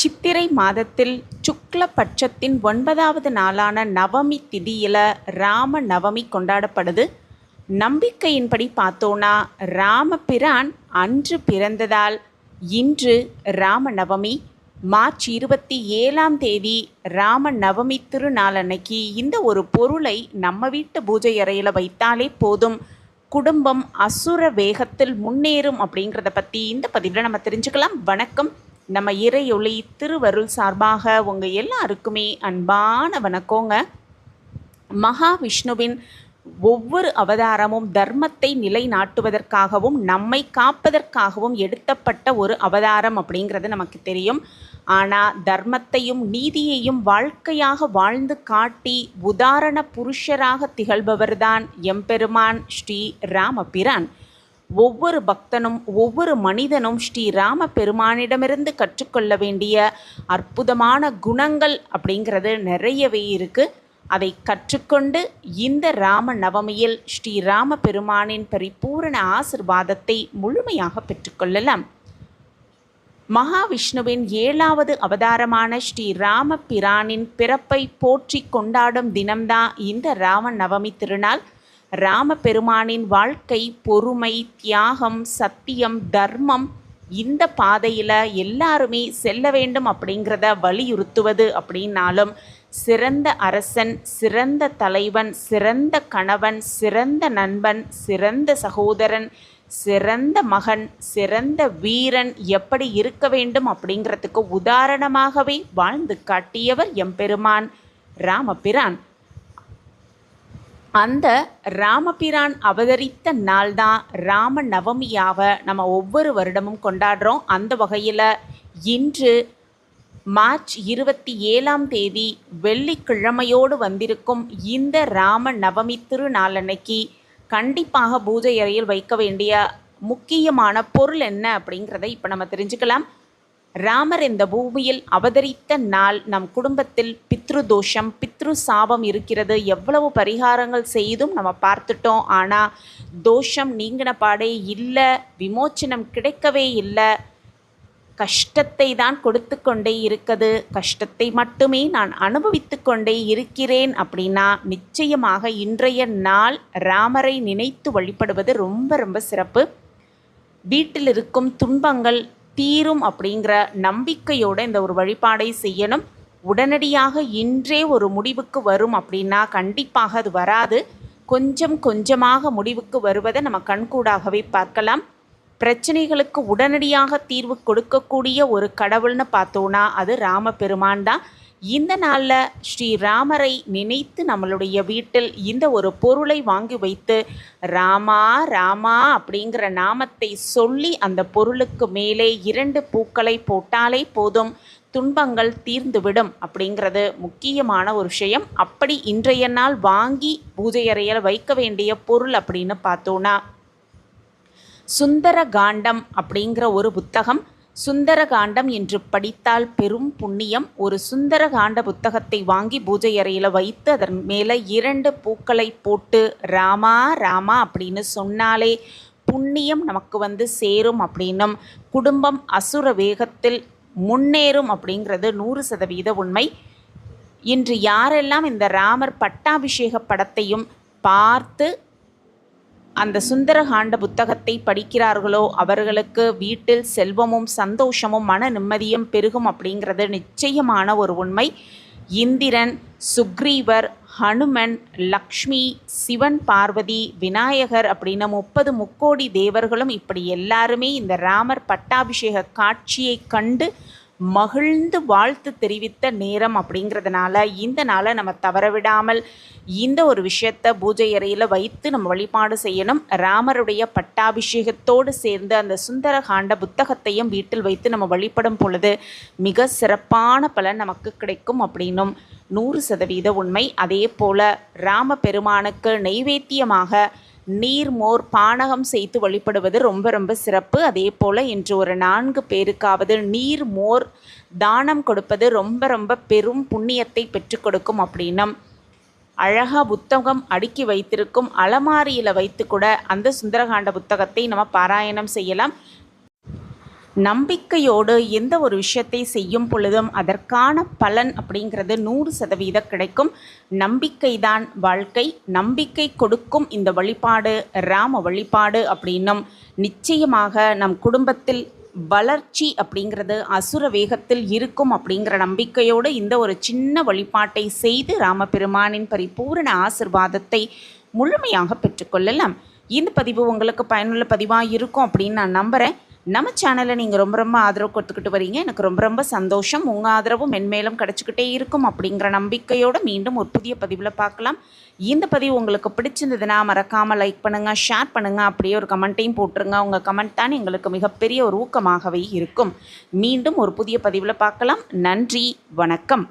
சித்திரை மாதத்தில் சுக்ல பட்சத்தின் 9வது நாளான நவமி திதியில் ராம நவமி கொண்டாடப்படுது. நம்பிக்கையின்படி பார்த்தோன்னா ராமபிரான் அன்று பிறந்ததால் இன்று ராம நவமி. மார்ச் 27ஆம் தேதி ராம நவமி திருநாள் அன்னைக்கு இந்த ஒரு பொருளை நம்ம வீட்டு பூஜை அறையில் வைத்தாலே போதும், குடும்பம் அசுர வேகத்தில் முன்னேறும் அப்படிங்கிறத பற்றி இந்த பதிவில் நம்ம தெரிஞ்சுக்கலாம். வணக்கம். நம்ம இறையொளி திருவருள் சார்பாக உங்கள் எல்லாருக்குமே அன்பான வணக்கங்க. மகாவிஷ்ணுவின் ஒவ்வொரு அவதாரமும் தர்மத்தை நிலைநாட்டுவதற்காகவும் நம்மை காப்பதற்காகவும் எடுத்தப்பட்ட ஒரு அவதாரம் அப்படிங்கிறது நமக்கு தெரியும். ஆனால் தர்மத்தையும் நீதியையும் வாழ்க்கையாக வாழ்ந்து காட்டி உதாரண புருஷராக திகழ்பவர்தான் எம்பெருமான் ஸ்ரீ ராமபிரான். ஒவ்வொரு பக்தனும் ஒவ்வொரு மனிதனும் ஸ்ரீ ராம பெருமானிடமிருந்து கற்றுக்கொள்ள வேண்டிய அற்புதமான குணங்கள் அப்படிங்கிறது நிறையவே இருக்குது. அதை கற்றுக்கொண்டு இந்த ராம நவமியில் ஸ்ரீ ராம பெருமானின் பரிபூரண ஆசிர்வாதத்தை முழுமையாக பெற்றுக்கொள்ளலாம். மகாவிஷ்ணுவின் 7வது அவதாரமான ஸ்ரீ ராம பிரானின் பிறப்பை போற்றி கொண்டாடும் தினம்தான் இந்த ராம நவமி திருநாள். ராம பெருமானின் வாழ்க்கை பொறுமை, தியாகம், சத்தியம், தர்மம், இந்த பாதையில் எல்லாருமே செல்ல வேண்டும் அப்படிங்கிறத வலியுறுத்துவது அப்படின்னாலும் சிறந்த அரசன், சிறந்த தலைவன், சிறந்த கணவன், சிறந்த நண்பன், சிறந்த சகோதரன், சிறந்த மகன், சிறந்த வீரன் எப்படி இருக்க வேண்டும் அப்படிங்கிறதுக்கு உதாரணமாகவே வாழ்ந்து காட்டியவர் எம்பெருமான் ராமபிரான். அந்த ராமபிரான் அவதரித்த நாள் தான் ராம நவமியாக நம்ம ஒவ்வொரு வருடமும் கொண்டாடுறோம். அந்த வகையில் இன்று மார்ச் 27ஆம் தேதி வெள்ளிக்கிழமையோடு வந்திருக்கும் இந்த ராம நவமி திருநாளன்னைக்கு கண்டிப்பாக பூஜை அறையில் வைக்க வேண்டிய முக்கியமான பொருள் என்ன அப்படிங்கிறத இப்போ நம்ம தெரிஞ்சுக்கலாம். ராமர் இந்த பூமியில் அவதரித்த நாள் நம் குடும்பத்தில் பித்ரு தோஷம், பித்ரு சாபம் இருக்கிறது. எவ்வளவு பரிகாரங்கள் செய்தும் நம்ம பார்த்துட்டோம். ஆனால் தோஷம் நீங்கின பாடே இல்லை, விமோச்சனம் கிடைக்கவே இல்லை. கஷ்டத்தை தான் கொடுத்து கொண்டே இருக்குது. கஷ்டத்தை மட்டுமே நான் அனுபவித்து கொண்டே இருக்கிறேன் அப்படின்னா நிச்சயமாக இன்றைய நாள் ராமரை நினைத்து வழிபடுவது ரொம்ப ரொம்ப சிறப்பு. வீட்டில் இருக்கும் துன்பங்கள் தீரும் அப்படிங்கிற நம்பிக்கையோடு இந்த ஒரு வழிபாடை செய்யணும். உடனடியாக இன்றே ஒரு முடிவுக்கு வரும் அப்படின்னா கண்டிப்பாக அது வராது. கொஞ்சம் கொஞ்சமாக முடிவுக்கு வருவதை நம்ம கண்கூடாகவே பார்க்கலாம். பிரச்சனைகளுக்கு உடனடியாக தீர்வு கொடுக்கக்கூடிய ஒரு கடவுள்னு பார்த்தோன்னா அது ராமபெருமான் தான். இந்த நாளில் ஸ்ரீராமரை நினைத்து நம்மளுடைய வீட்டில் இந்த ஒரு பொருளை வாங்கி வைத்து ராமா ராமா அப்படிங்கிற நாமத்தை சொல்லி அந்த பொருளுக்கு மேலே 2 பூக்களை போட்டாலே போதும், துன்பங்கள் தீர்ந்துவிடும் அப்படிங்கிறது முக்கியமான ஒரு விஷயம். அப்படி இன்றைய நாள் வாங்கி பூஜை அறையில் வைக்க வேண்டிய பொருள் அப்படின்னு பார்த்தோன்னா சுந்தர காண்டம் அப்படிங்கிற ஒரு புத்தகம். சுந்தர காண்டம் என்று படித்தால் பெரும் புண்ணியம். ஒரு சுந்தர காண்ட புத்தகத்தை வாங்கி பூஜை அறையில் வைத்து அதன் மேலே 2 பூக்களை போட்டு ராமா ராமா அப்படின்னு சொன்னாலே புண்ணியம் நமக்கு வந்து சேரும் அப்படின்னும் குடும்பம் அசுர வேகத்தில் முன்னேறும் அப்படிங்கிறது 100% உண்மை. இன்று யாரெல்லாம் இந்த ராமர் பட்டாபிஷேக படத்தையும் பார்த்து அந்த சுந்தரகாண்ட புத்தகத்தை படிக்கிறார்களோ அவர்களுக்கு வீட்டில் செல்வமும் சந்தோஷமும் மன நிம்மதியும் பெருகும் அப்படிங்கிறது நிச்சயமான ஒரு உண்மை. இந்திரன், சுக்ரீவர், ஹனுமன், லக்ஷ்மி, சிவன், பார்வதி, விநாயகர் அப்படின்னு 30 முக்கோடி தேவர்களும் இப்படி எல்லாருமே இந்த ராமர் பட்டாபிஷேக காட்சியை கண்டு மகிழ்ந்து வாழ்த்து தெரிவித்த நேரம் அப்படிங்கிறதுனால இந்த நாளை நம்ம தவறவிடாமல் இந்த ஒரு விஷயத்தை பூஜை அறையில் வைத்து நம்ம வழிபாடு செய்யணும். ராமருடைய பட்டாபிஷேகத்தோடு சேர்ந்து அந்த சுந்தரகாண்ட புத்தகத்தையும் வீட்டில் வைத்து நம்ம வழிபடும் பொழுது மிக சிறப்பான பலன் நமக்கு கிடைக்கும் அப்படின்னும் 100% உண்மை. அதே போல் ராம பெருமானுக்கு நைவேத்தியமாக நீர்மோர் பானகம் செய்து வழிபடுவது ரொம்ப ரொம்ப சிறப்பு. அதே போல் இன்று ஒரு 4 பேருக்காவது நீர்மோர் தானம் கொடுப்பது ரொம்ப ரொம்ப பெரும் புண்ணியத்தை பெற்றுக் கொடுக்கும் அப்படின்னும் அழகாக புத்தகம் அடுக்கி வைத்திருக்கும் அலமாரியில் வைத்து கூட அந்த சுந்தரகாண்ட புத்தகத்தை நம்ம பாராயணம் செய்யலாம். நம்பிக்கையோடு எந்த ஒரு விஷயத்தை செய்யும் பொழுதும் அதற்கான பலன் அப்படிங்கிறது 100% கிடைக்கும். நம்பிக்கைதான் வாழ்க்கை. நம்பிக்கை கொடுக்கும் இந்த வழிபாடு ராம வழிபாடு அப்படின்னும், நிச்சயமாக நம் குடும்பத்தில் வளர்ச்சி அப்படிங்கிறது அசுர வேகத்தில் இருக்கும் அப்படிங்கிற நம்பிக்கையோடு இந்த ஒரு சின்ன வழிபாட்டை செய்து ராமபெருமானின் பரிபூரண ஆசிர்வாதத்தை முழுமையாக பெற்றுக்கொள்ளலாம். இந்த பதிவு உங்களுக்கு பயனுள்ள பதிவாக இருக்கும் அப்படின்னு நான் நம்புகிறேன். நம்ம சேனலை நீங்கள் ரொம்ப ஆதரவு கொடுத்துக்கிட்டு வரீங்க. எனக்கு ரொம்ப சந்தோஷம். உங்கள் ஆதரவும் மென்மேலும் கிடச்சிக்கிட்டே இருக்கும் அப்படிங்கிற நம்பிக்கையோடு மீண்டும் ஒரு புதிய பதிவில் பார்க்கலாம். இந்த பதிவு உங்களுக்கு பிடிச்சிருந்ததுன்னா மறக்காமல் லைக் பண்ணுங்கள், ஷேர் பண்ணுங்கள், அப்படியே ஒரு கமெண்ட்டையும் போட்டுருங்க. உங்கள் கமெண்ட் தான் எங்களுக்கு மிகப்பெரிய ஒரு ஊக்கமாகவே இருக்கும். மீண்டும் ஒரு புதிய பதிவில் பார்க்கலாம். நன்றி, வணக்கம்.